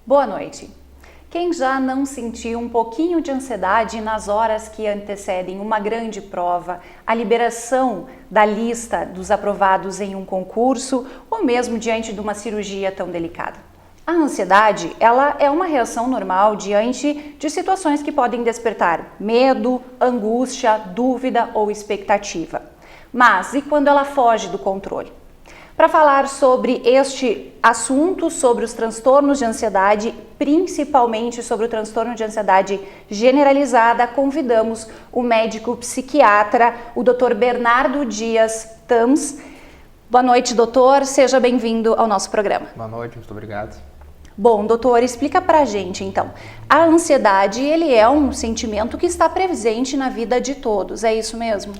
Boa noite. Quem já não sentiu um pouquinho de ansiedade nas horas que antecedem uma grande prova, a liberação da lista dos aprovados em um concurso ou mesmo diante de uma cirurgia tão delicada? A ansiedade, ela é uma reação normal diante de situações que podem despertar medo, angústia, dúvida ou expectativa. Mas e quando ela foge do controle? Para falar sobre este assunto, sobre os transtornos de ansiedade, principalmente sobre o transtorno de ansiedade generalizada, convidamos o médico psiquiatra, o Dr. Bernardo Dias Tams. Boa noite, doutor. Seja bem-vindo ao nosso programa. Boa noite, muito obrigado. Bom, doutor, explica pra gente, então. A ansiedade, ele é um sentimento que está presente na vida de todos, é isso mesmo?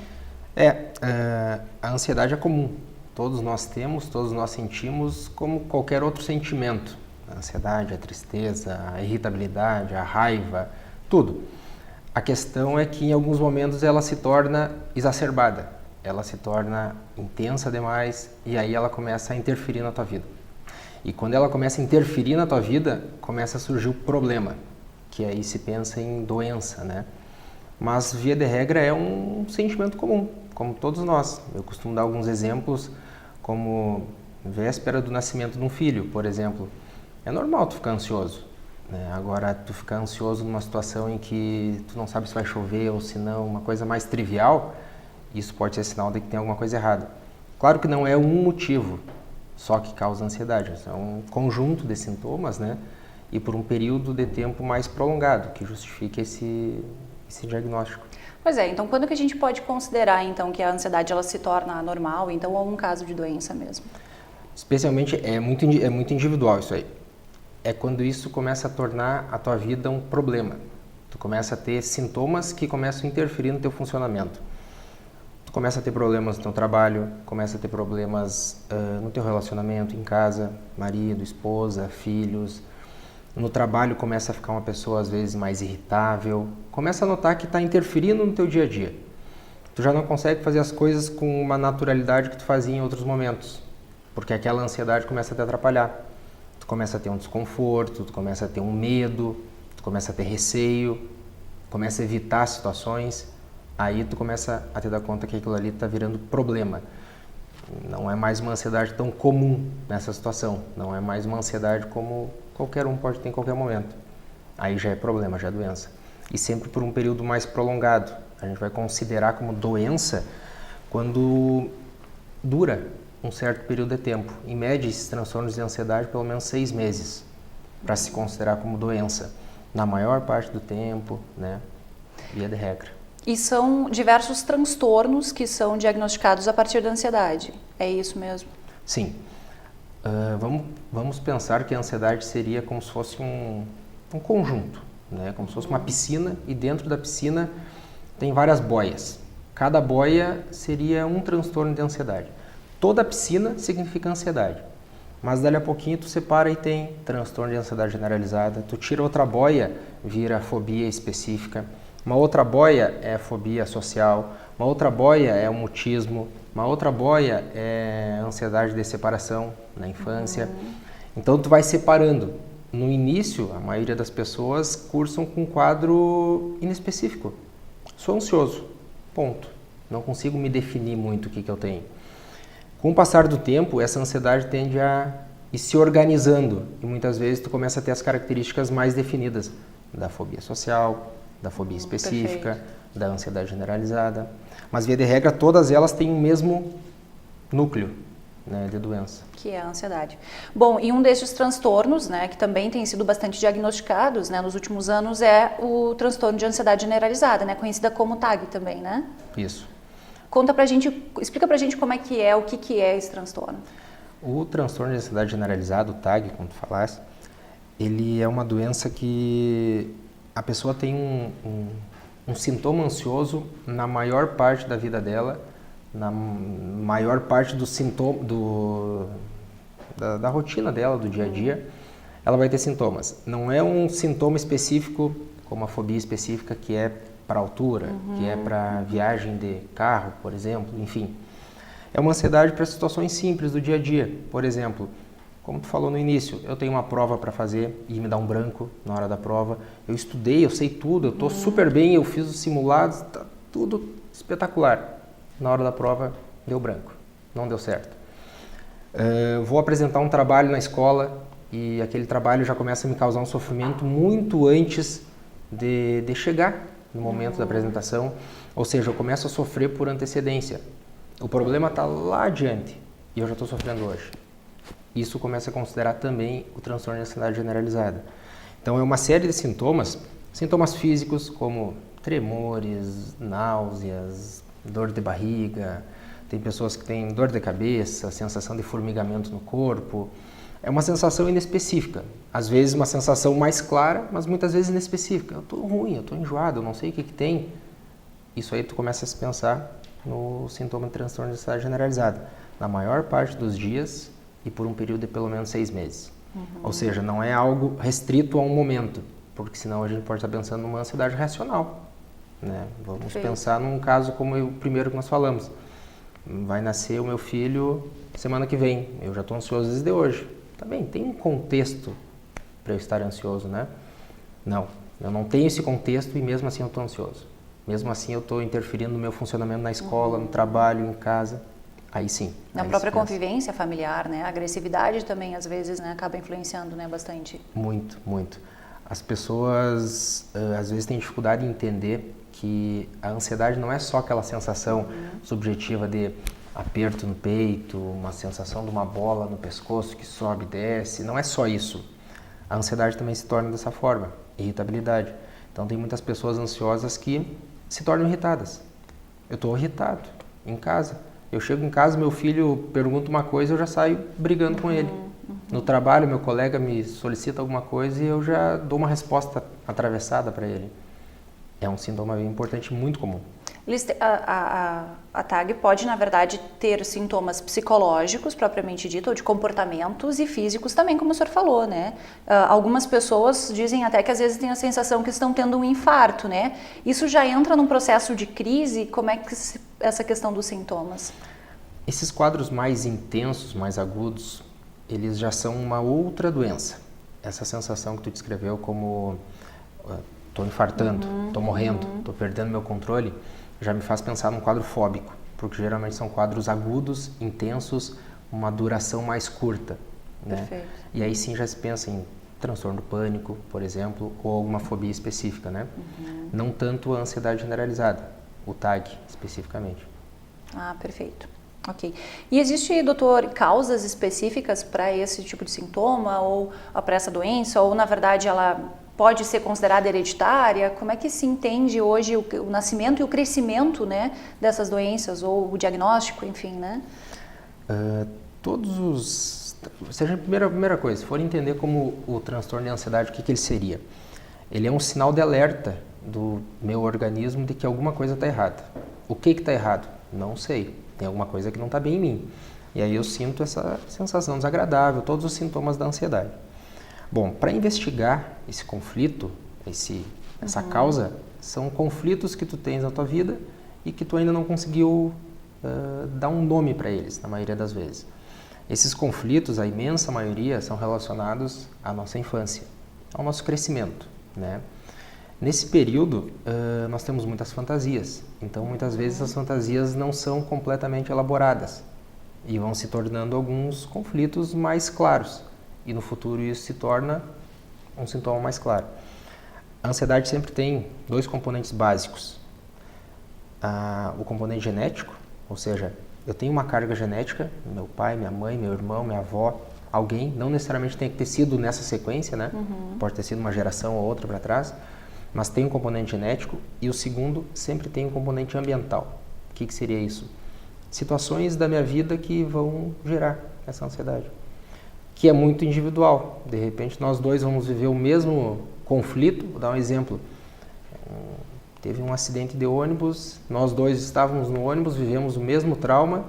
A ansiedade é comum. Todos nós temos, todos nós sentimos como qualquer outro sentimento. A ansiedade, a tristeza, a irritabilidade, a raiva, tudo. A questão é que em alguns momentos ela se torna exacerbada, ela se torna intensa demais e aí ela começa a interferir na tua vida. E quando ela começa a interferir na tua vida, começa a surgir o problema, que aí se pensa em doença, né? Mas, via de regra, é um sentimento comum, como todos nós. Eu costumo dar alguns exemplos, como véspera do nascimento de um filho, por exemplo. É normal tu ficar ansioso, né? Agora, tu ficar ansioso numa situação em que tu não sabe se vai chover ou se não, uma coisa mais trivial, isso pode ser sinal de que tem alguma coisa errada. Claro que não é um motivo só que causa ansiedade, é um conjunto de sintomas, né? E por um período de tempo mais prolongado, que justifique esse diagnóstico. Pois é, então quando que a gente pode considerar então que a ansiedade ela se torna anormal, então ou um caso de doença mesmo? Especialmente é muito individual isso aí. É quando isso começa a tornar a tua vida um problema. Tu começa a ter sintomas que começam a interferir no teu funcionamento. Tu começa a ter problemas no teu trabalho, começa a ter problemas no teu relacionamento em casa, marido, esposa, filhos. No trabalho começa a ficar uma pessoa às vezes mais irritável, começa a notar que está interferindo no teu dia a dia. Tu já não consegue fazer as coisas com uma naturalidade que tu fazia em outros momentos, porque aquela ansiedade começa a te atrapalhar. Tu começa a ter um desconforto, tu começa a ter um medo, tu começa a ter receio, começa a evitar situações, aí tu começa a te dar conta que aquilo ali está virando problema. Não é mais uma ansiedade tão comum nessa situação, não é mais uma ansiedade como qualquer um pode ter em qualquer momento. Aí já é problema, já é doença. E sempre por um período mais prolongado. A gente vai considerar como doença quando dura um certo período de tempo. Em média, esses transtornos de ansiedade, pelo menos 6 meses, para se considerar como doença. Na maior parte do tempo, né? Via de regra. E são diversos transtornos que são diagnosticados a partir da ansiedade, é isso mesmo? Sim. Vamos pensar que a ansiedade seria como se fosse um conjunto, né? Como se fosse uma piscina e dentro da piscina tem várias boias. Cada boia seria um transtorno de ansiedade. Toda piscina significa ansiedade, mas dali a pouquinho tu separa e tem transtorno de ansiedade generalizada, tu tira outra boia, vira fobia específica, uma outra boia é fobia social, uma outra boia é o mutismo, uma outra boia é ansiedade de separação na infância. Então tu vai separando. No início, a maioria das pessoas cursam com um quadro inespecífico. Sou ansioso, ponto. Não consigo me definir muito o que eu tenho. Com o passar do tempo, essa ansiedade tende a ir se organizando e muitas vezes tu começa a ter as características mais definidas da fobia social, da fobia específica, Perfeito. Da ansiedade generalizada. Mas, via de regra, todas elas têm o mesmo núcleo, né, de doença. Que é a ansiedade. Bom, e um desses transtornos, né, que também tem sido bastante diagnosticados, né, nos últimos anos é o transtorno de ansiedade generalizada, né, conhecida como TAG também, né? Isso. Conta pra gente, explica pra gente como é que é, o que é esse transtorno. O transtorno de ansiedade generalizada, o TAG, como tu falaste, ele é uma doença que a pessoa tem um sintoma ansioso na maior parte da vida dela, na maior parte do sintoma, da rotina dela, do dia a dia, ela vai ter sintomas. Não é um sintoma específico, como a fobia específica, que é para altura, que é para viagem de carro, por exemplo, enfim. É uma ansiedade para situações simples do dia a dia. Por exemplo, Como tu falou no início, eu tenho uma prova para fazer e me dá um branco na hora da prova. Eu estudei, eu sei tudo, eu estou super bem, eu fiz os simulados, tá tudo espetacular. Na hora da prova, deu branco, não deu certo. Vou apresentar um trabalho na escola e aquele trabalho já começa a me causar um sofrimento muito antes de chegar no momento da apresentação. Ou seja, eu começo a sofrer por antecedência. O problema está lá adiante e eu já estou sofrendo hoje. Isso começa a considerar também o transtorno de ansiedade generalizada. Então é uma série de sintomas físicos como tremores, náuseas, dor de barriga, tem pessoas que têm dor de cabeça, sensação de formigamento no corpo. É uma sensação inespecífica, às vezes uma sensação mais clara, mas muitas vezes inespecífica. Eu estou ruim, eu estou enjoado, eu não sei o que tem. Isso aí tu começa a se pensar no sintoma de transtorno de ansiedade generalizada. Na maior parte dos dias e por um período de pelo menos 6 meses. Ou seja, não é algo restrito a um momento, porque senão a gente pode estar pensando numa ansiedade racional. Né? Vamos pensar num caso como o primeiro que nós falamos. Vai nascer o meu filho semana que vem, eu já estou ansioso desde hoje. Tá bem, tem um contexto para eu estar ansioso, né? Não, eu não tenho esse contexto e mesmo assim eu estou ansioso. Mesmo assim eu estou interferindo no meu funcionamento na escola, no trabalho, em casa. Aí sim. Na própria convivência familiar, né? A agressividade também, às vezes, né, acaba influenciando, né, bastante. Muito, muito. As pessoas, às vezes, têm dificuldade em entender que a ansiedade não é só aquela sensação subjetiva de aperto no peito, uma sensação de uma bola no pescoço que sobe e desce. Não é só isso. A ansiedade também se torna dessa forma, irritabilidade. Então, tem muitas pessoas ansiosas que se tornam irritadas. Eu estou irritado em casa. Eu chego em casa, meu filho pergunta uma coisa, eu já saio brigando com ele. No trabalho, meu colega me solicita alguma coisa e eu já dou uma resposta atravessada para ele. É um sintoma bem importante, muito comum. A TAG pode, na verdade, ter sintomas psicológicos, propriamente dito, ou de comportamentos, e físicos também, como o senhor falou, né? Algumas pessoas dizem até que às vezes têm a sensação que estão tendo um infarto, né? Isso já entra num processo de crise? Como é que essa questão dos sintomas? Esses quadros mais intensos, mais agudos, eles já são uma outra doença. Essa sensação que tu descreveu como estou infartando, estou morrendo, estou perdendo meu controle, já me faz pensar num quadro fóbico, porque geralmente são quadros agudos, intensos, uma duração mais curta. Né? Perfeito. E aí sim já se pensa em transtorno do pânico, por exemplo, ou alguma fobia específica, né? Não tanto a ansiedade generalizada, o TAG especificamente. Ah, perfeito. Ok. E existe, doutor, causas específicas para esse tipo de sintoma ou para essa doença? Ou, na verdade, ela pode ser considerada hereditária? Como é que se entende hoje o nascimento e o crescimento, né, dessas doenças? Ou o diagnóstico, enfim, né? Seja a primeira coisa, se for entender como o transtorno de ansiedade, o que ele seria? Ele é um sinal de alerta do meu organismo de que alguma coisa está errada. O que está errado? Não sei. Tem alguma coisa que não está bem em mim. E aí eu sinto essa sensação desagradável, todos os sintomas da ansiedade. Bom, para investigar esse conflito, essa causa, são conflitos que tu tens na tua vida e que tu ainda não conseguiu dar um nome para eles, na maioria das vezes. Esses conflitos, a imensa maioria, são relacionados à nossa infância, ao nosso crescimento, né? Nesse período, nós temos muitas fantasias, então muitas vezes as fantasias não são completamente elaboradas e vão se tornando alguns conflitos mais claros e no futuro isso se torna um sintoma mais claro. A ansiedade sempre tem 2 componentes básicos, o componente genético, ou seja, eu tenho uma carga genética, meu pai, minha mãe, meu irmão, minha avó, alguém, não necessariamente tem que ter sido nessa sequência, né? Pode ter sido uma geração ou outra para trás, mas tem um componente genético e o segundo sempre tem um componente ambiental. O que seria isso? Situações da minha vida que vão gerar essa ansiedade, que é muito individual. De repente nós dois vamos viver o mesmo conflito. Vou dar um exemplo. Teve um acidente de ônibus, nós dois estávamos no ônibus, vivemos o mesmo trauma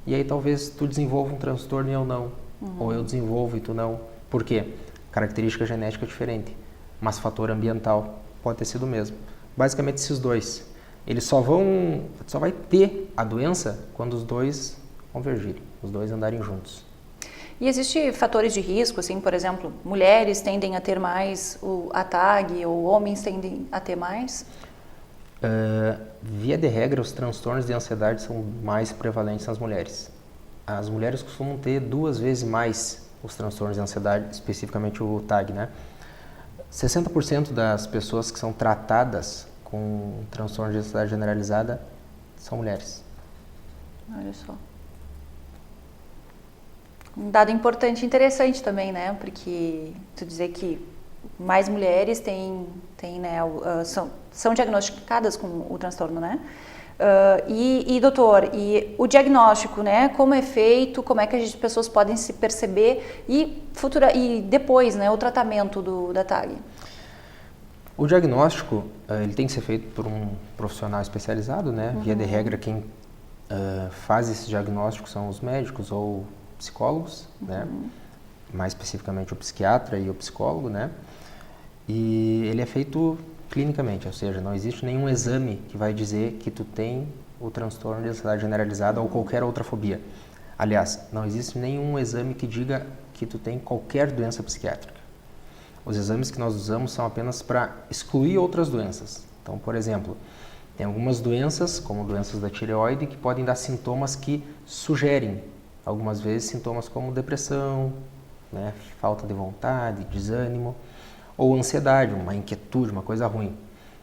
e aí talvez tu desenvolva um transtorno e eu não. Ou eu desenvolvo e tu não. Por quê? Característica genética diferente, mas fator ambiental pode ter sido o mesmo. Basicamente esses dois. Eles só vai ter a doença quando os dois convergirem, os dois andarem juntos. E existem fatores de risco, assim, por exemplo, mulheres tendem a ter mais a TAG ou homens tendem a ter mais? Via de regra, os transtornos de ansiedade são mais prevalentes nas mulheres. As mulheres costumam ter 2 vezes mais os transtornos de ansiedade, especificamente o TAG, né? 60% das pessoas que são tratadas com transtorno de ansiedade generalizada são mulheres. Olha só. Um dado importante e interessante também, né? Porque tu dizer que mais mulheres têm né, são diagnosticadas com o transtorno, né? Doutor, e o diagnóstico, né? Como é feito, como é que as pessoas podem se perceber e depois, né? O tratamento da TAG? O diagnóstico, ele tem que ser feito por um profissional especializado, né? Via de regra, quem faz esse diagnóstico são os médicos ou psicólogos, né? Mais especificamente o psiquiatra e o psicólogo, né? E ele é feito clinicamente, ou seja, não existe nenhum exame que vai dizer que tu tem o transtorno de ansiedade generalizada ou qualquer outra fobia. Aliás, não existe nenhum exame que diga que tu tem qualquer doença psiquiátrica. Os exames que nós usamos são apenas para excluir outras doenças. Então, por exemplo, tem algumas doenças, como doenças da tireoide, que podem dar sintomas que sugerem, algumas vezes, sintomas como depressão, né, falta de vontade, desânimo, ou ansiedade, uma inquietude, uma coisa ruim.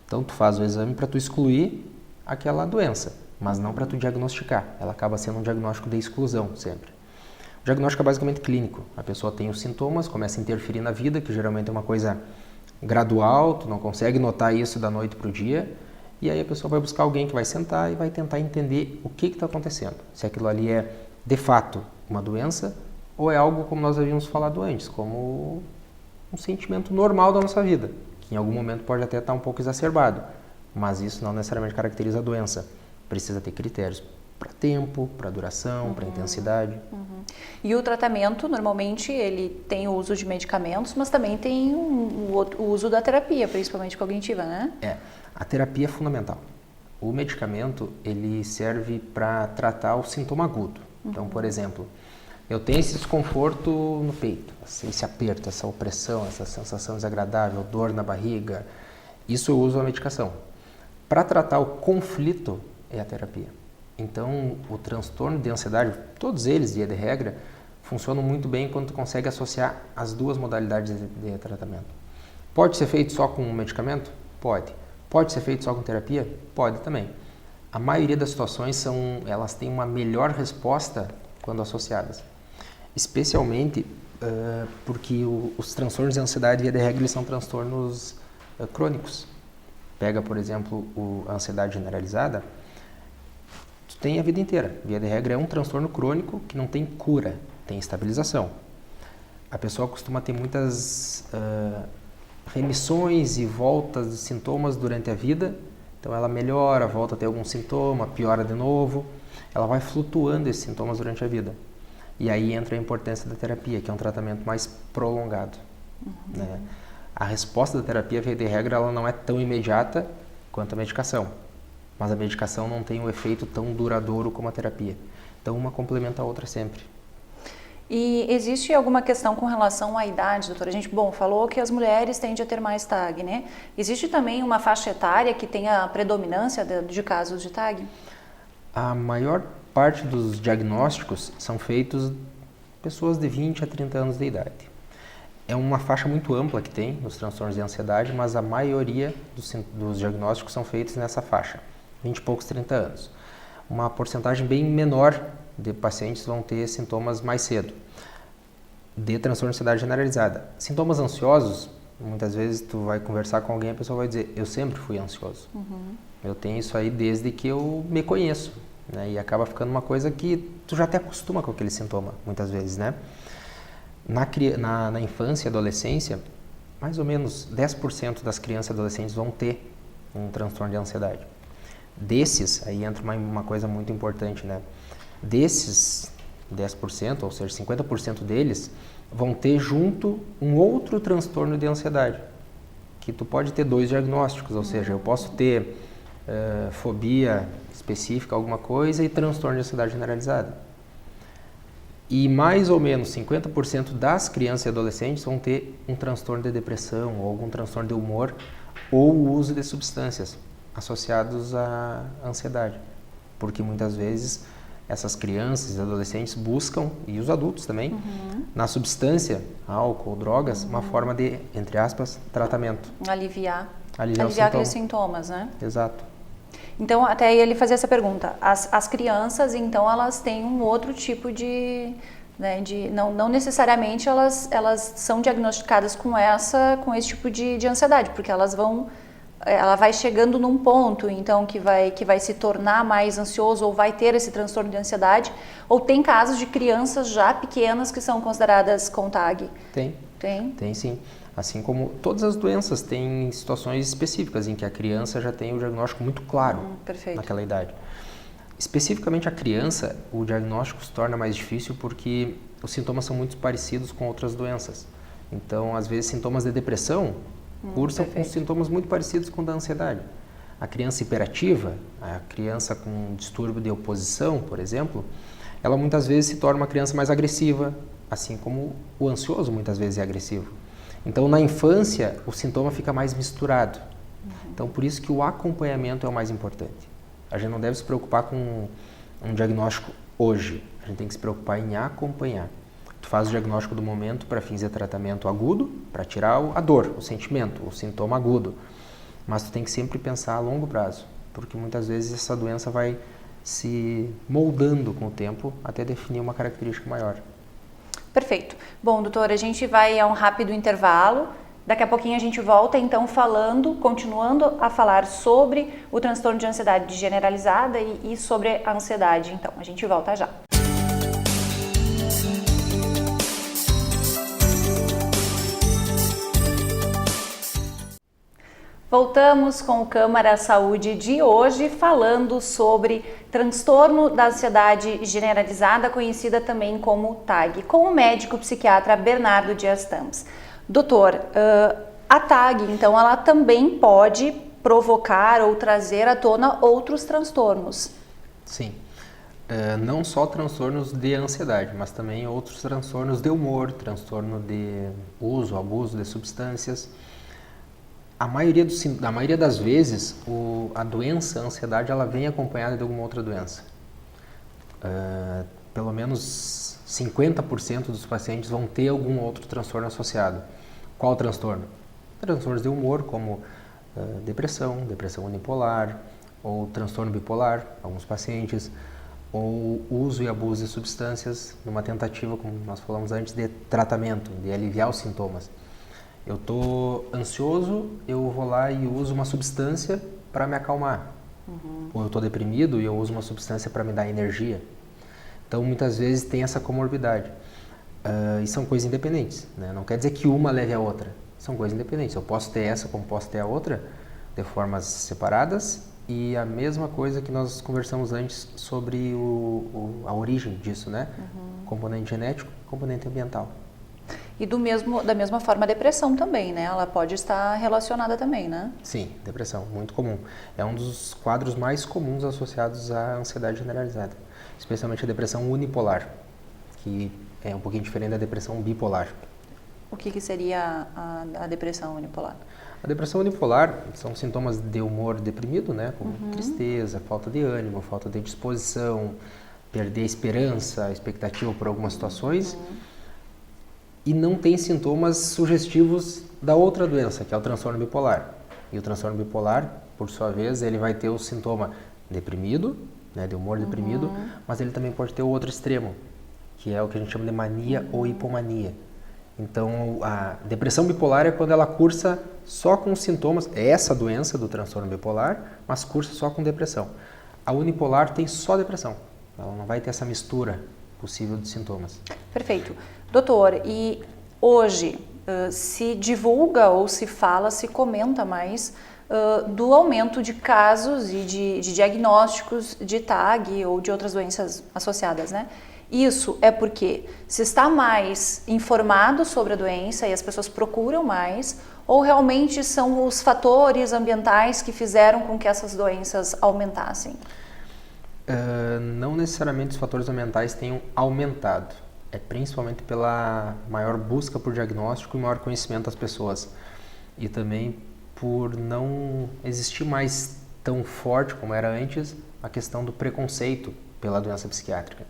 Então, tu faz o exame para tu excluir aquela doença, mas não para tu diagnosticar. Ela acaba sendo um diagnóstico de exclusão, sempre. O diagnóstico é basicamente clínico. A pessoa tem os sintomas, começa a interferir na vida, que geralmente é uma coisa gradual, tu não consegue notar isso da noite para o dia, e aí a pessoa vai buscar alguém que vai sentar e vai tentar entender o que está acontecendo. Se aquilo ali é, de fato, uma doença, ou é algo, como nós havíamos falado antes, como um sentimento normal da nossa vida, que em algum momento pode até estar um pouco exacerbado, mas isso não necessariamente caracteriza a doença. Precisa ter critérios para tempo, para duração, para intensidade. E o tratamento, normalmente, ele tem o uso de medicamentos, mas também tem o uso da terapia, principalmente cognitiva, né? A terapia é fundamental. O medicamento, ele serve para tratar o sintoma agudo. Então, por exemplo, eu tenho esse desconforto no peito, esse aperto, essa opressão, essa sensação desagradável, dor na barriga. Isso eu uso a medicação. Para tratar o conflito é a terapia. Então, o transtorno de ansiedade, todos eles, via de regra, funcionam muito bem quando tu consegue associar as 2 modalidades de tratamento. Pode ser feito só com medicamento? Pode. Pode ser feito só com terapia? Pode também. A maioria das situações elas têm uma melhor resposta quando associadas. Especialmente porque os transtornos de ansiedade, via de regra, eles são transtornos crônicos. Pega, por exemplo, a ansiedade generalizada, tu tem a vida inteira. Via de regra, é um transtorno crônico que não tem cura, tem estabilização. A pessoa costuma ter muitas remissões e voltas de sintomas durante a vida. Então ela melhora, volta a ter algum sintoma, piora de novo. Ela vai flutuando esses sintomas durante a vida. E aí entra a importância da terapia, que é um tratamento mais prolongado. Né? A resposta da terapia, via de regra, ela não é tão imediata quanto a medicação. Mas a medicação não tem um efeito tão duradouro como a terapia. Então uma complementa a outra sempre. E existe alguma questão com relação à idade, doutora? A gente, falou que as mulheres tendem a ter mais TAG, né? Existe também uma faixa etária que tenha predominância de casos de TAG? A maior parte dos diagnósticos são feitos pessoas de 20 a 30 anos de idade. É uma faixa muito ampla que tem nos transtornos de ansiedade, mas a maioria dos diagnósticos são feitos nessa faixa, 20 e poucos, 30 anos. Uma porcentagem bem menor de pacientes vão ter sintomas mais cedo, de transtorno de ansiedade generalizada. Sintomas ansiosos, muitas vezes tu vai conversar com alguém e a pessoa vai dizer, eu sempre fui ansioso. Eu tenho isso aí desde que eu me conheço, né? E acaba ficando uma coisa que tu já até acostuma com aquele sintoma, muitas vezes, né? Na infância e adolescência, mais ou menos 10% das crianças e adolescentes vão ter um transtorno de ansiedade. Desses, aí entra uma coisa muito importante, né? Desses 10%, ou seja, 50% deles, vão ter junto um outro transtorno de ansiedade, que tu pode ter 2 diagnósticos, ou seja, eu posso ter fobia específica, alguma coisa, e transtorno de ansiedade generalizada. E mais ou menos 50% das crianças e adolescentes vão ter um transtorno de depressão ou algum transtorno de humor ou o uso de substâncias associados à ansiedade. Porque muitas vezes essas crianças e adolescentes buscam, e os adultos também, na substância, álcool, drogas, uma forma de, entre aspas, tratamento. Aliviar Aliviar aqueles sintomas, né? Exato. Então, até ele fazia essa pergunta. As crianças, então, elas têm um outro tipo de... Né, não necessariamente elas são diagnosticadas com esse tipo de ansiedade, porque ela vai chegando num ponto, então, que vai se tornar mais ansioso ou vai ter esse transtorno de ansiedade, ou tem casos de crianças já pequenas que são consideradas com TAG? Tem. Tem sim. Assim como todas as doenças têm situações específicas em que a criança já tem o diagnóstico muito claro naquela idade. Especificamente a criança, o diagnóstico se torna mais difícil porque os sintomas são muito parecidos com outras doenças. Então, às vezes, sintomas de depressão cursam com sintomas muito parecidos com o da ansiedade. A criança hiperativa, a criança com distúrbio de oposição, por exemplo, ela muitas vezes se torna uma criança mais agressiva, assim como o ansioso muitas vezes é agressivo. Então, na infância, o sintoma fica mais misturado. Então, por isso que o acompanhamento é o mais importante. A gente não deve se preocupar com um diagnóstico hoje. A gente tem que se preocupar em acompanhar. Tu faz o diagnóstico do momento para fins de tratamento agudo, para tirar a dor, o sentimento, o sintoma agudo. Mas tu tem que sempre pensar a longo prazo, porque muitas vezes essa doença vai se moldando com o tempo até definir uma característica maior. Perfeito. Bom, doutor, a gente vai a um rápido intervalo. Daqui a pouquinho a gente volta, então, continuando a falar sobre o transtorno de ansiedade generalizada e sobre a ansiedade. Então, a gente volta já. Voltamos com o Câmara Saúde de hoje, falando sobre transtorno da ansiedade generalizada, conhecida também como TAG, com o médico psiquiatra Bernardo Dias Tames. Doutor, a TAG, então, ela também pode provocar ou trazer à tona outros transtornos? Sim. Não só transtornos de ansiedade, mas também outros transtornos de humor, transtorno de uso, abuso de substâncias. A maioria das vezes, a doença, a ansiedade, ela vem acompanhada de alguma outra doença. Pelo menos 50% dos pacientes vão ter algum outro transtorno associado. Qual transtorno? Transtornos de humor, como depressão unipolar, ou transtorno bipolar, alguns pacientes, ou uso e abuso de substâncias, numa tentativa, como nós falamos antes, de tratamento, de aliviar os sintomas. Eu estou ansioso, eu vou lá e uso uma substância para me acalmar. Ou eu estou deprimido e eu uso uma substância para me dar energia. Então, muitas vezes tem essa comorbidade. E são coisas independentes, né? Não quer dizer que uma leve a outra. São coisas independentes. Eu posso ter essa como posso ter a outra, de formas separadas. E a mesma coisa que nós conversamos antes sobre a origem disso, né? Componente genético, componente ambiental. E da mesma forma a depressão também, né? Ela pode estar relacionada também, né? Sim, depressão, muito comum. É um dos quadros mais comuns associados à ansiedade generalizada, especialmente a depressão unipolar, que é um pouquinho diferente da depressão bipolar. O que seria a depressão unipolar? A depressão unipolar são sintomas de humor deprimido, né? Como tristeza, falta de ânimo, falta de disposição, perder a esperança, a expectativa por algumas situações. E não tem sintomas sugestivos da outra doença, que é o transtorno bipolar. E o transtorno bipolar, por sua vez, ele vai ter o sintoma deprimido, né, de humor deprimido, mas ele também pode ter o outro extremo, que é o que a gente chama de mania ou hipomania. Então, a depressão bipolar é quando ela cursa só com sintomas, é essa doença do transtorno bipolar, mas cursa só com depressão. A unipolar tem só depressão, ela não vai ter essa mistura possível de sintomas. Perfeito. Doutor, e hoje se divulga ou se fala, se comenta mais do aumento de casos e de diagnósticos de TAG ou de outras doenças associadas, né? Isso é porque se está mais informado sobre a doença e as pessoas procuram mais, ou realmente são os fatores ambientais que fizeram com que essas doenças aumentassem? Não necessariamente os fatores ambientais tenham aumentado, é principalmente pela maior busca por diagnóstico e maior conhecimento das pessoas. E também por não existir mais tão forte como era antes a questão do preconceito pela doença psiquiátrica.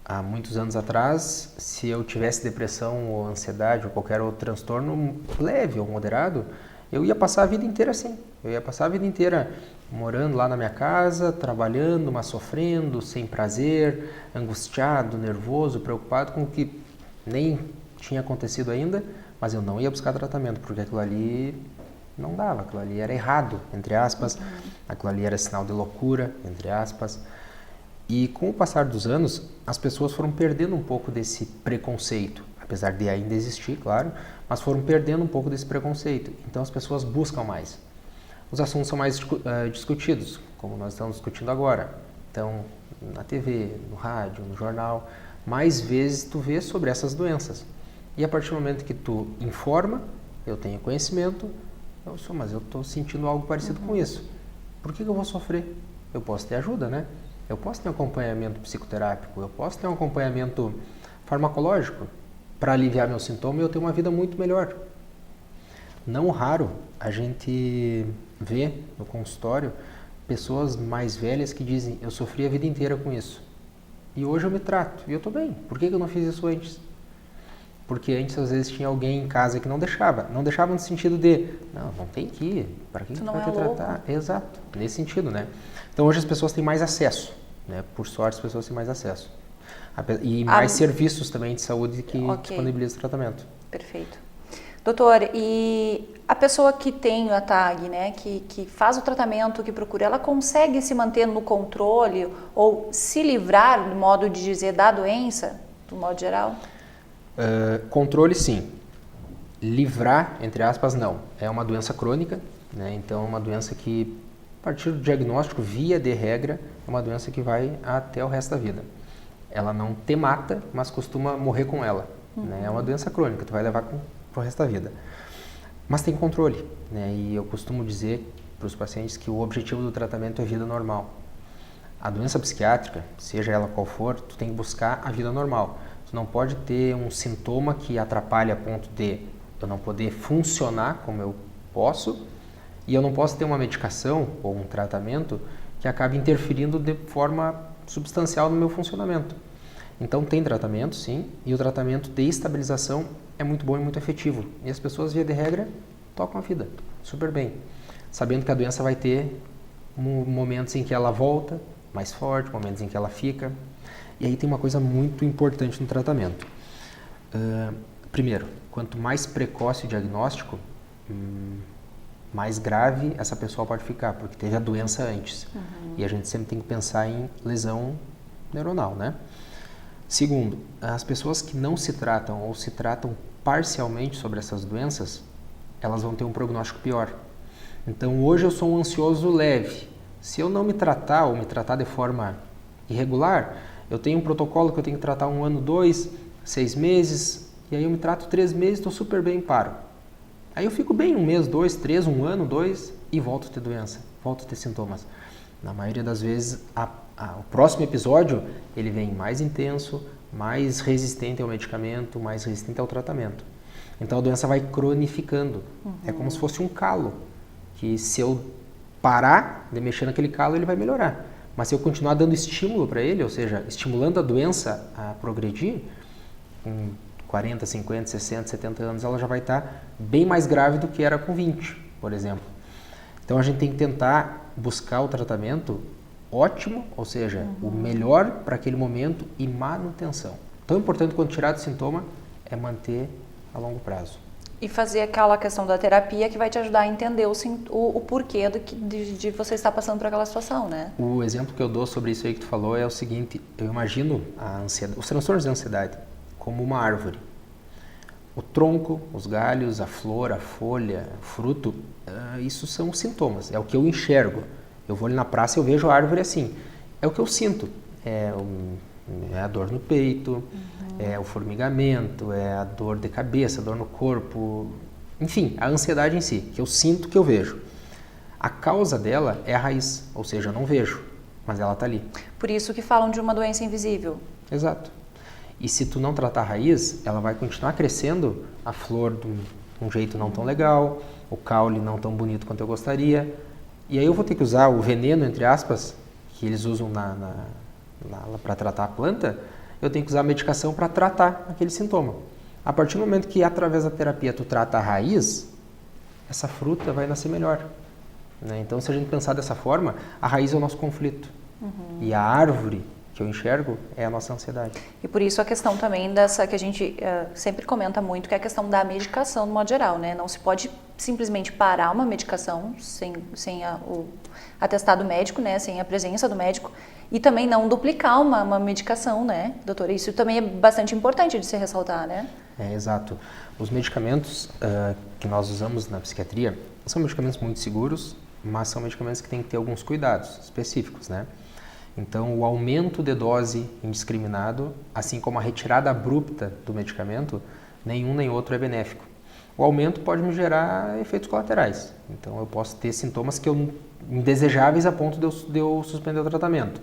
Há muitos anos atrás, se eu tivesse depressão ou ansiedade ou qualquer outro transtorno leve ou moderado, eu ia passar a vida inteira assim. Eu ia passar a vida inteira morando lá na minha casa, trabalhando, mas sofrendo, sem prazer, angustiado, nervoso, preocupado com o que nem tinha acontecido ainda, mas eu não ia buscar tratamento, porque aquilo ali não dava, aquilo ali era errado, entre aspas, aquilo ali era sinal de loucura, entre aspas. E com o passar dos anos, as pessoas foram perdendo um pouco desse preconceito, apesar de ainda existir, claro, mas foram perdendo um pouco desse preconceito. Então as pessoas buscam mais. Os assuntos são mais discutidos, como nós estamos discutindo agora. Então, na TV, no rádio, no jornal, mais vezes tu vê sobre essas doenças. E a partir do momento que tu informa, eu tenho conhecimento, mas eu estou sentindo algo parecido com isso. Por que eu vou sofrer? Eu posso ter ajuda, né? Eu posso ter um acompanhamento psicoterápico, eu posso ter um acompanhamento farmacológico para aliviar meu sintoma e eu ter uma vida muito melhor. Não raro a gente vê no consultório pessoas mais velhas que dizem: eu sofri a vida inteira com isso e hoje eu me trato e eu estou bem. Por que eu não fiz isso antes? Porque antes às vezes tinha alguém em casa que não deixava no sentido de não tem que ir, para que vai te tratar? Exato, nesse sentido, né? Então hoje as pessoas têm mais acesso, né? Por sorte as pessoas têm mais acesso e mais serviços também de saúde que disponibilizam tratamento. Perfeito. Doutor, e a pessoa que tem a TAG, né, que faz o tratamento, que procura, ela consegue se manter no controle ou se livrar, no modo de dizer, da doença, do modo geral? Controle sim, livrar, entre aspas, não. É uma doença crônica, né? Então é uma doença que, a partir do diagnóstico, via de regra, é uma doença que vai até o resto da vida. Ela não te mata, mas costuma morrer com ela. Né? É uma doença crônica, tu vai levar pro resto da vida. Mas tem controle, né? E eu costumo dizer para os pacientes que o objetivo do tratamento é vida normal. A doença psiquiátrica, seja ela qual for, tu tem que buscar a vida normal. Tu não pode ter um sintoma que atrapalhe a ponto de eu não poder funcionar como eu posso e eu não posso ter uma medicação ou um tratamento que acabe interferindo de forma substancial no meu funcionamento. Então tem tratamento, sim, e o tratamento de estabilização é muito bom e muito efetivo. E as pessoas, via de regra, tocam a vida super bem, sabendo que a doença vai ter momentos em que ela volta mais forte, momentos em que ela fica. E aí tem uma coisa muito importante no tratamento. Primeiro, quanto mais precoce o diagnóstico, mais grave essa pessoa pode ficar, porque teve a doença antes. E a gente sempre tem que pensar em lesão neuronal, né? Segundo, as pessoas que não se tratam ou se tratam parcialmente sobre essas doenças, elas vão ter um prognóstico pior. Então, hoje eu sou um ansioso leve. Se eu não me tratar ou me tratar de forma irregular, eu tenho um protocolo que eu tenho que tratar 1 ano, 2, 6 meses, e aí eu me trato 3 meses, estou super bem, paro. Aí eu fico bem 1 mês, 2, 3, 1 ano, 2 e volto a ter doença, volto a ter sintomas. Na maioria das vezes, o próximo episódio, ele vem mais intenso, mais resistente ao medicamento, mais resistente ao tratamento. Então a doença vai cronificando. É como se fosse um calo, que se eu parar de mexer naquele calo, ele vai melhorar. Mas se eu continuar dando estímulo para ele, ou seja, estimulando a doença a progredir, com 40, 50, 60, 70 anos, ela já vai estar bem mais grave do que era com 20, por exemplo. Então a gente tem que tentar buscar o tratamento ótimo, ou seja, o melhor para aquele momento e manutenção. Tão importante quanto tirar do sintoma é manter a longo prazo. E fazer aquela questão da terapia que vai te ajudar a entender o porquê de você estar passando por aquela situação, né? O exemplo que eu dou sobre isso aí que tu falou é o seguinte: eu imagino os transtornos de ansiedade como uma árvore. O tronco, os galhos, a flor, a folha, o fruto, isso são sintomas, é o que eu enxergo. Eu vou ali na praça e eu vejo a árvore assim. É o que eu sinto. É a dor no peito, é o formigamento, é a dor de cabeça, a dor no corpo. Enfim, a ansiedade em si, que eu sinto, que eu vejo. A causa dela é a raiz, ou seja, eu não vejo, mas ela está ali. Por isso que falam de uma doença invisível. Exato. E se tu não tratar a raiz, ela vai continuar crescendo, a flor de um jeito não tão legal, o caule não tão bonito quanto eu gostaria. E aí eu vou ter que usar o veneno, entre aspas, que eles usam para tratar a planta, eu tenho que usar a medicação para tratar aquele sintoma. A partir do momento que, através da terapia, tu trata a raiz, essa fruta vai nascer melhor. Né? Então, se a gente pensar dessa forma, a raiz é o nosso conflito. E a árvore que eu enxergo é a nossa ansiedade. E por isso a questão também dessa, que a gente sempre comenta muito, que é a questão da medicação, no modo geral, né? Não se pode simplesmente parar uma medicação sem o atestado médico, né? Sem a presença do médico, e também não duplicar uma medicação, né, doutora? Isso também é bastante importante de se ressaltar, né? Exato. Os medicamentos que nós usamos na psiquiatria são medicamentos muito seguros, mas são medicamentos que têm que ter alguns cuidados específicos, né? Então, o aumento de dose indiscriminado, assim como a retirada abrupta do medicamento, nenhum nem outro é benéfico. O aumento pode me gerar efeitos colaterais. Então, eu posso ter sintomas indesejáveis a ponto de eu suspender o tratamento.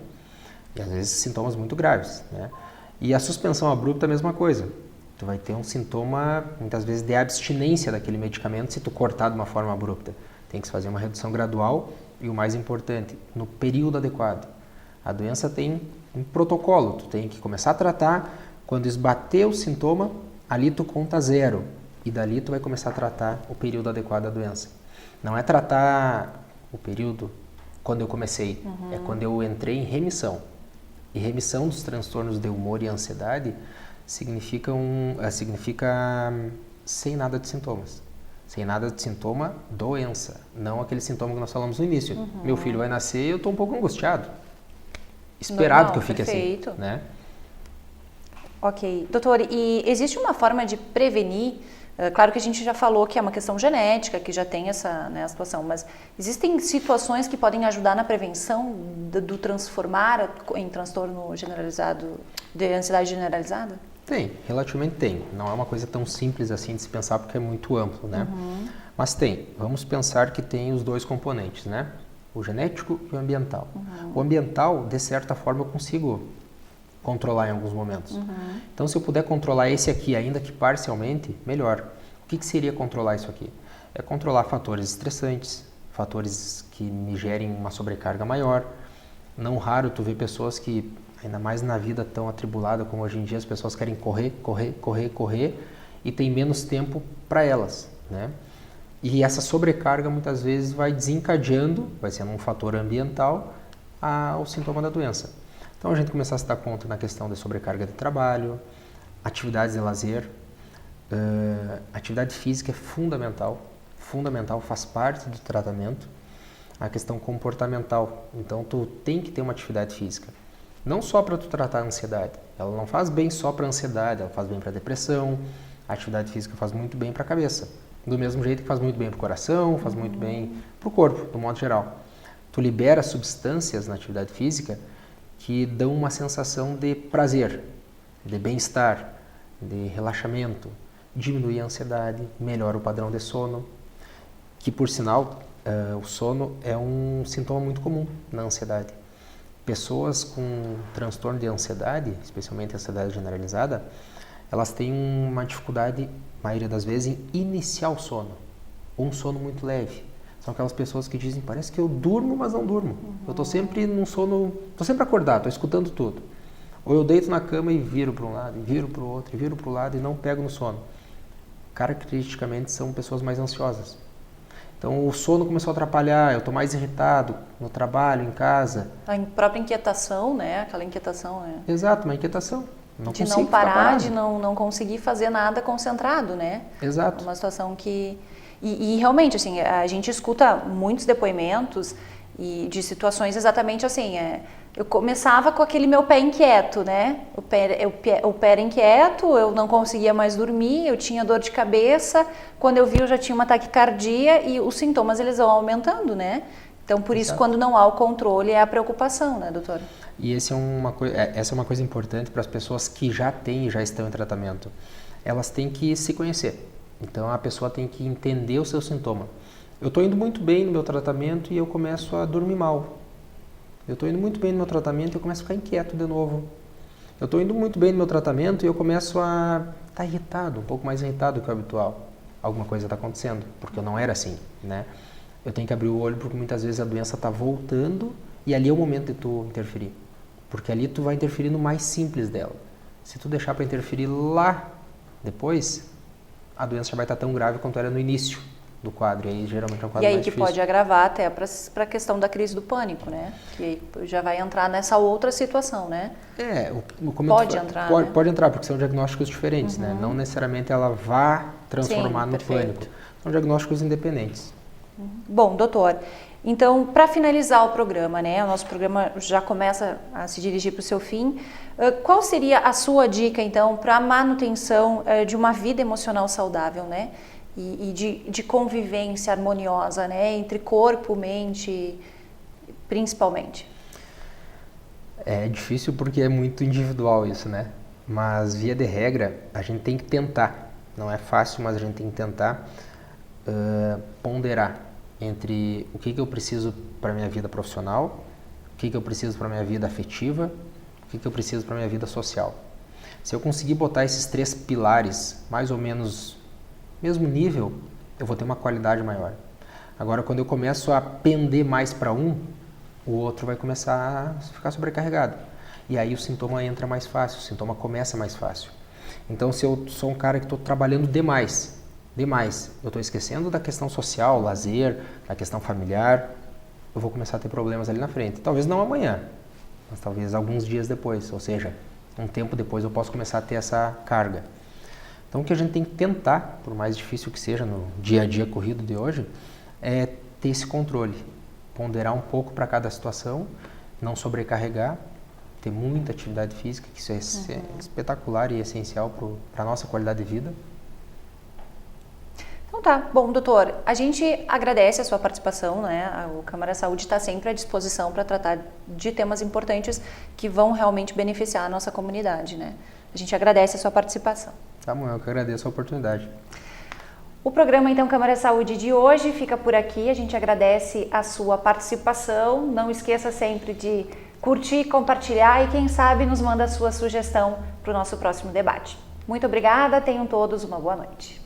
E, às vezes, sintomas muito graves, né? E a suspensão abrupta é a mesma coisa. Tu vai ter um sintoma, muitas vezes, de abstinência daquele medicamento se tu cortar de uma forma abrupta. Tem que se fazer uma redução gradual e, o mais importante, no período adequado. A doença tem um protocolo, tu tem que começar a tratar, quando esbater o sintoma, ali tu conta 0 e dali tu vai começar a tratar o período adequado da doença. Não é tratar o período quando eu comecei, é quando eu entrei em remissão. E remissão dos transtornos de humor e ansiedade significa sem nada de sintomas. Sem nada de sintoma, doença, não aquele sintoma que nós falamos no início. Meu filho vai nascer e eu estou um pouco angustiado. Esperado que eu fique perfeito. Assim, né? Ok. Doutor, e existe uma forma de prevenir? Claro que a gente já falou que é uma questão genética, que já tem essa, né, situação, mas existem situações que podem ajudar na prevenção do transformar em transtorno generalizado, de ansiedade generalizada? Tem, relativamente tem. Não é uma coisa tão simples assim de se pensar porque é muito amplo, né? Mas tem. Vamos pensar que tem os dois componentes, né? O genético e o ambiental. O ambiental, de certa forma, eu consigo controlar em alguns momentos. Então, se eu puder controlar esse aqui, ainda que parcialmente, melhor. O que seria controlar isso aqui? É controlar fatores estressantes, fatores que me gerem uma sobrecarga maior. Não raro tu vê pessoas que, ainda mais na vida tão atribulada como hoje em dia, as pessoas querem correr e tem menos tempo para elas, né? E essa sobrecarga muitas vezes vai desencadeando, vai sendo um fator ambiental, o sintoma da doença. Então a gente começar a se dar conta na questão da sobrecarga de trabalho, atividades de lazer, atividade física é fundamental, faz parte do tratamento. A questão comportamental, então tu tem que ter uma atividade física. Não só para tu tratar a ansiedade, ela não faz bem só para a ansiedade, ela faz bem para a depressão, a atividade física faz muito bem para a cabeça. Do mesmo jeito que faz muito bem para o coração, faz muito bem para o corpo, do modo geral. Tu libera substâncias na atividade física que dão uma sensação de prazer, de bem-estar, de relaxamento, diminui a ansiedade, melhora o padrão de sono, que por sinal, o sono é um sintoma muito comum na ansiedade. Pessoas com transtorno de ansiedade, especialmente ansiedade generalizada, elas têm uma dificuldade, a maioria das vezes, em iniciar o sono, ou um sono muito leve. São aquelas pessoas que dizem, parece que eu durmo, mas não durmo. Eu estou sempre num sono, estou sempre acordado, estou escutando tudo. Ou eu deito na cama e viro para um lado, e viro para o outro, e viro para o lado e não pego no sono. Caracteristicamente são pessoas mais ansiosas. Então o sono começou a atrapalhar, eu estou mais irritado no trabalho, em casa. A própria inquietação, né? Aquela inquietação. Exato, uma inquietação. De não parar, de não conseguir fazer nada concentrado, né? Exato. Uma situação que... E realmente, assim, a gente escuta muitos depoimentos e de situações exatamente assim, eu começava com aquele meu pé inquieto, né? O pé era inquieto, eu não conseguia mais dormir, eu tinha dor de cabeça, quando eu vi eu já tinha uma taquicardia e os sintomas eles vão aumentando, né? Então, por isso, quando não há o controle, é a preocupação, né, doutora? E essa é uma coisa importante para as pessoas que já têm e já estão em tratamento. Elas têm que se conhecer. Então, a pessoa tem que entender o seu sintoma. Eu estou indo muito bem no meu tratamento e eu começo a dormir mal. Eu estou indo muito bem no meu tratamento e eu começo a ficar inquieto de novo. Eu estou indo muito bem no meu tratamento e eu começo a estar irritado, um pouco mais irritado do que o habitual. Alguma coisa está acontecendo, porque eu não era assim, né? Eu tenho que abrir o olho porque muitas vezes a doença está voltando e ali é o momento de tu interferir. Porque ali tu vai interferir no mais simples dela. Se tu deixar para interferir lá depois, a doença já vai estar tão grave quanto era no início do quadro. E aí geralmente é um quadro E aí mais que difícil. pode agravar até para a questão da crise do pânico, né? Que aí já vai entrar nessa outra situação, né? Pode entrar, né? Pode entrar, porque são diagnósticos diferentes, né? Não necessariamente ela vai transformar no pânico. São diagnósticos independentes. Bom, doutor, então, para finalizar o programa, né? O nosso programa já começa a se dirigir para o seu fim. Qual seria a sua dica, então, para a manutenção de uma vida emocional saudável, né? E de convivência harmoniosa, né? Entre corpo, mente, principalmente. É difícil porque é muito individual isso, né? Mas, via de regra, a gente tem que tentar. Não é fácil, mas a gente tem que tentar ponderar entre o que eu preciso para a minha vida profissional, o que eu preciso para a minha vida afetiva, o que eu preciso para a minha vida social. Se eu conseguir botar esses 3 pilares mais ou menos mesmo nível, eu vou ter uma qualidade maior. Agora, quando eu começo a pender mais para um, o outro vai começar a ficar sobrecarregado. E aí o sintoma entra mais fácil, o sintoma começa mais fácil. Então, se eu sou um cara que estou trabalhando demais, eu estou esquecendo da questão social, lazer, da questão familiar, eu vou começar a ter problemas ali na frente. Talvez não amanhã, mas talvez alguns dias depois, ou seja, um tempo depois eu posso começar a ter essa carga. Então, o que a gente tem que tentar, por mais difícil que seja no dia a dia corrido de hoje, é ter esse controle, ponderar um pouco para cada situação, não sobrecarregar, ter muita atividade física, que isso é espetacular e essencial para a nossa qualidade de vida. Então tá, bom, doutor, a gente agradece a sua participação, né? O Câmara Saúde está sempre à disposição para tratar de temas importantes que vão realmente beneficiar a nossa comunidade, né? A gente agradece a sua participação. Tá bom, eu que agradeço a oportunidade. O programa, então, Câmara Saúde de hoje fica por aqui. A gente agradece a sua participação. Não esqueça sempre de curtir, compartilhar e, quem sabe, nos manda a sua sugestão para o nosso próximo debate. Muito obrigada, tenham todos uma boa noite.